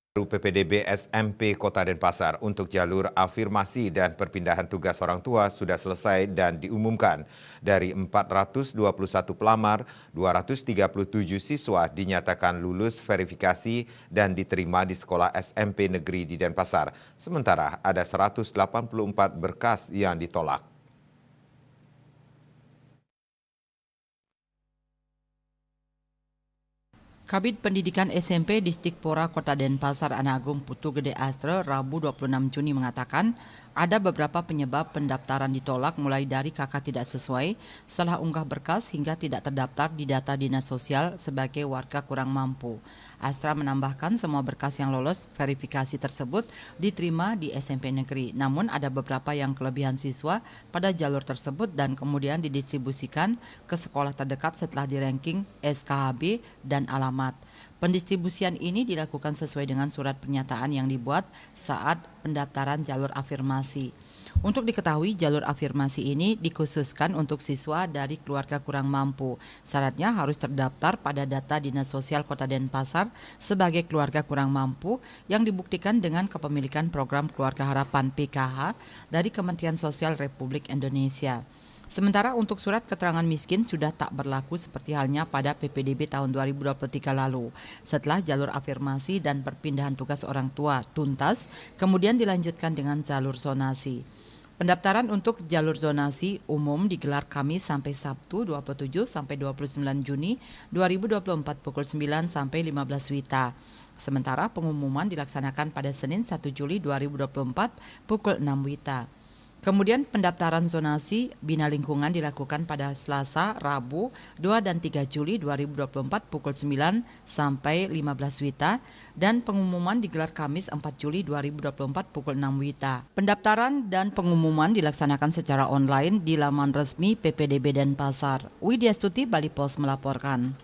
PPDB SMP Kota Denpasar untuk jalur afirmasi dan perpindahan tugas orang tua sudah selesai dan diumumkan. Dari 421 pelamar, 237 siswa dinyatakan lulus verifikasi dan diterima di sekolah SMP negeri di Denpasar. Sementara ada 184 berkas yang ditolak. Kabid Pendidikan SMP Distikpora Kota Denpasar Anagung Putu Gede Astre Rabu 26 Juni mengatakan ada beberapa penyebab pendaftaran ditolak mulai dari kakak tidak sesuai, salah unggah berkas hingga tidak terdaftar di data dinas sosial sebagai warga kurang mampu. Astra menambahkan semua berkas yang lolos verifikasi tersebut diterima di SMP negeri, namun ada beberapa yang kelebihan siswa pada jalur tersebut dan kemudian didistribusikan ke sekolah terdekat setelah di-ranking SKHB dan alamat. Pendistribusian ini dilakukan sesuai dengan surat pernyataan yang dibuat saat pendaftaran jalur afirmasi. Untuk diketahui, jalur afirmasi ini dikhususkan untuk siswa dari keluarga kurang mampu. Syaratnya harus terdaftar pada data Dinas Sosial Kota Denpasar sebagai keluarga kurang mampu yang dibuktikan dengan kepemilikan program Keluarga Harapan PKH dari Kementerian Sosial Republik Indonesia. Sementara untuk surat keterangan miskin sudah tak berlaku seperti halnya pada PPDB tahun 2023 lalu. Setelah jalur afirmasi dan perpindahan tugas orang tua tuntas, kemudian dilanjutkan dengan jalur zonasi. Pendaftaran untuk jalur zonasi umum digelar Kamis sampai Sabtu 27 sampai 29 Juni 2024 pukul 9 sampai 15 WITA. Sementara pengumuman dilaksanakan pada Senin 1 Juli 2024 pukul 6 WITA. Kemudian pendaftaran zonasi Bina Lingkungan dilakukan pada Selasa, Rabu, 2 dan 3 Juli 2024 pukul 9 sampai 15 WITA dan pengumuman digelar Kamis 4 Juli 2024 pukul 6 WITA. Pendaftaran dan pengumuman dilaksanakan secara online di laman resmi PPDB Denpasar. Widya Stuti, Bali Pos melaporkan.